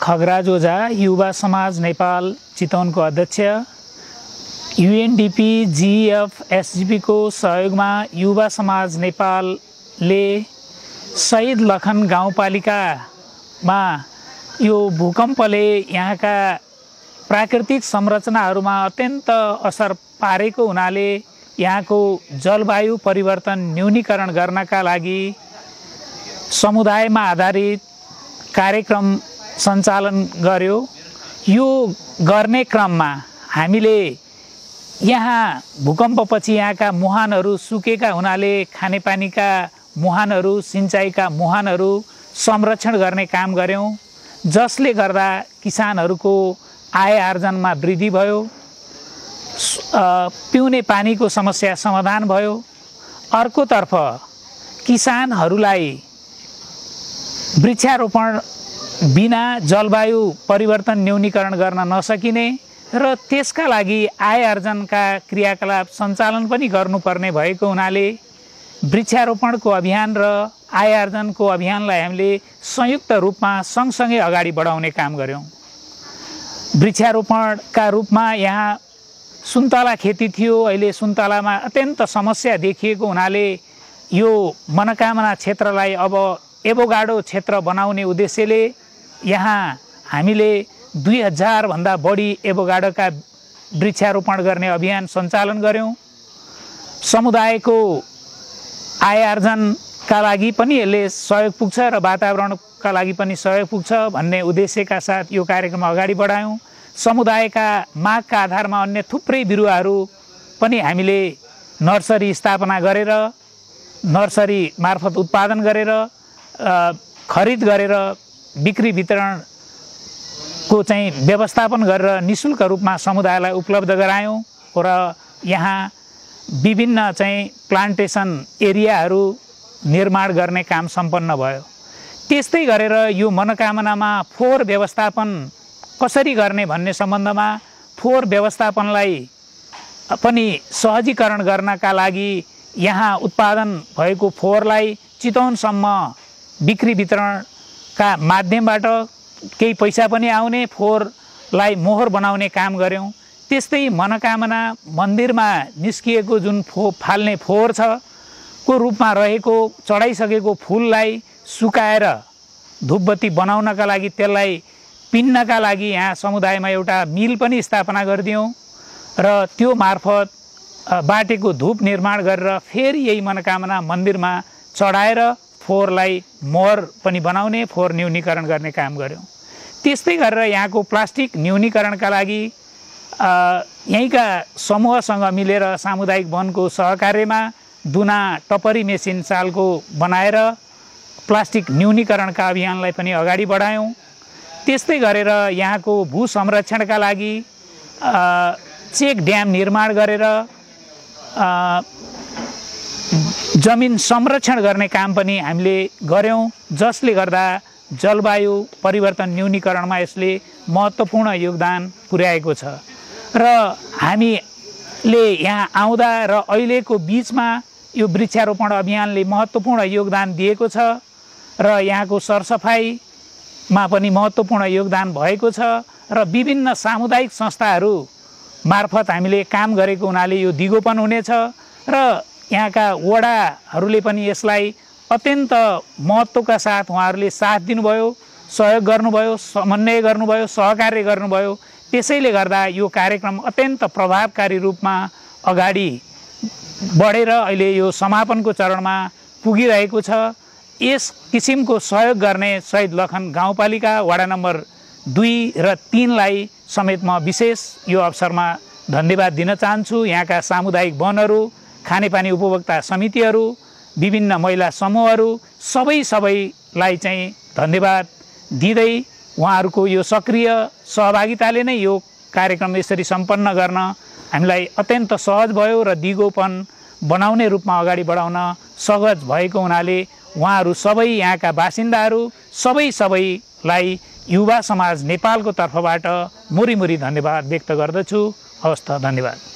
खगराज ओझा युवा समाज नेपाल चितवनको अध्यक्ष UNDP GF SGP को सहयोगमा युवा समाज नेपालले शहीद लखन गाउँपालिकामा यो भूकम्पले यहाँका प्राकृतिक संरचनाहरूमा अत्यन्त असर पारेको हुनाले यहाँको जलवायु परिवर्तन न्यूनीकरण गर्नका लागि समुदायमा आधारित कार्यक्रम सञ्चालन गर्यो। यो गर्ने क्रममा हामीले यहाँ भूकम्पपछि यहाँका मुहानहरू सुकेका हुनाले खानेपानीका मुहानहरू, सिंचाइका मुहानहरू संरक्षण गर्ने काम गर्यौं, जसले गर्दा किसानहरूको आय आर्जनमा वृद्धि भयो, पिउने पानीको समस्या समाधान भयो। अर्कोतर्फ किसानहरूलाई वृक्षारोपण बिना जलवायु परिवर्तन न्यूनीकरण गर्न नसकिने र त्यसका लागि आय आर्जनका क्रियाकलाप सञ्चालन पनि गर्नुपर्ने भएको हुनाले वृक्षारोपणको अभियान र आय आर्जनको अभियानलाई हामीले संयुक्त रूपमा सँगसँगै अगाडि बढाउने काम गर्यौं। वृक्षारोपणका रूपमा यहाँ सुन्तला खेती थियो, अहिले सुन्तलामा अत्यन्त समस्या देखिएको हुनाले यो मनोकामना क्षेत्रलाई अब एभोगाडो क्षेत्र बनाउने उद्देश्यले यहाँ हामीले 2000 भन्दा बढी एभोगाडोका वृक्षारोपण गर्ने अभियान सञ्चालन गर्यौं। समुदायको आय आर्जनका लागि पनि यसले सहयोग पुग्छ र वातावरणका लागि पनि सहयोग पुग्छ भन्ने उद्देश्यका साथ यो कार्यक्रम अगाडि बढायौं। समुदायका मागका आधारमा अन्य थुप्रै बिरुवाहरू पनि हामीले नर्सरी स्थापना गरेर, नर्सरी मार्फत उत्पादन गरेर, खरिद गरेर बिक्री वितरणको चाहिँ व्यवस्थापन गरेर निशुल्क रूपमा समुदायलाई उपलब्ध गरायौं र यहाँ विभिन्न चाहिँ प्लान्टेसन एरियाहरू निर्माण गर्ने काम सम्पन्न भयो। त्यस्तै गरेर यो मनोकामनामा फोहोर व्यवस्थापन कसरी गर्ने भन्ने सम्बन्धमा फोहोर व्यवस्थापनलाई पनि सहजीकरण गर्नका लागि यहाँ उत्पादन भएको फोहोरलाई चितवनसम्म बिक्री वितरणका माध्यमबाट केही पैसा पनि आउने, फोहोरलाई मोहर बनाउने काम गर्यौं। त्यस्तै मनोकामना मन्दिरमा निस्किएको जुन फाल्ने फोहोर छ को रूपमा रहेको चढाइसकेको फूललाई सुकाएर धूपबत्ती बनाउनका लागि, त्यसलाई पिन्नका लागि यहाँ समुदायमा एउटा मिल पनि स्थापना गरिदियौं र त्यो मार्फत बाटेको धूप निर्माण गरेर फेरि यही मनोकामना मन्दिरमा चढाएर फोहोरलाई मोहर पनि बनाउने, फोहोर न्यूनीकरण गर्ने काम गर्यौं। त्यस्तै गरेर यहाँको प्लास्टिक न्यूनीकरणका लागि यहीँका समूहसँग मिलेर सामुदायिक वनको सहकार्यमा दुना टपरी मेसिन सालको बनाएर प्लास्टिक न्यूनीकरणका अभियानलाई पनि अगाडि बढायौं। त्यस्तै गरेर यहाँको भू संरक्षणका लागि चेक ड्याम निर्माण गरेर जमिन संरक्षण गर्ने काम पनि हामीले गर्यौं, जसले गर्दा जलवायु परिवर्तन न्यूनीकरणमा यसले महत्त्वपूर्ण योगदान पुर्याएको छ र हामीले यहाँ आउँदा र अहिलेको बीचमा यो वृक्षारोपण अभियानले महत्त्वपूर्ण योगदान दिएको छ र यहाँको सरसफाइमा पनि महत्त्वपूर्ण योगदान भएको छ र विभिन्न सामुदायिक संस्थाहरू मार्फत हामीले काम गरेको हुनाले यो दिगोपन हुनेछ र यहाँका वडाहरूले पनि यसलाई अत्यन्त महत्त्वका साथ उहाँहरूले साथ दिनुभयो, सहयोग गर्नुभयो, समन्वय गर्नुभयो, सहकार्य गर्नुभयो। त्यसैले गर्दा यो कार्यक्रम अत्यन्त प्रभावकारी रूपमा अगाडि बढेर अहिले यो समापनको चरणमा पुगिरहेको छ। यस किसिमको सहयोग गर्ने शहीद लखन गाउँपालिका वडा नम्बर 2 र 3 लाई समेत म विशेष यो अवसरमा धन्यवाद दिन चाहन्छु। यहाँका सामुदायिक वनहरू, खानेपानी उपभोक्ता समितिहरू, विभिन्न महिला समूहहरू सबैलाई चाहिँ धन्यवाद दिँदै उहाँहरूको यो सक्रिय सहभागिताले नै यो कार्यक्रम यसरी सम्पन्न गर्न हामीलाई अत्यन्त सहज भयो र दिगोपन बनाउने रूपमा अगाडि बढाउन सहज भएको हुनाले उहाँहरू सबै यहाँका बासिन्दाहरू सबैलाई युवा समाज नेपालको तर्फबाट मुरी धन्यवाद व्यक्त गर्दछु। हवस् त, धन्यवाद।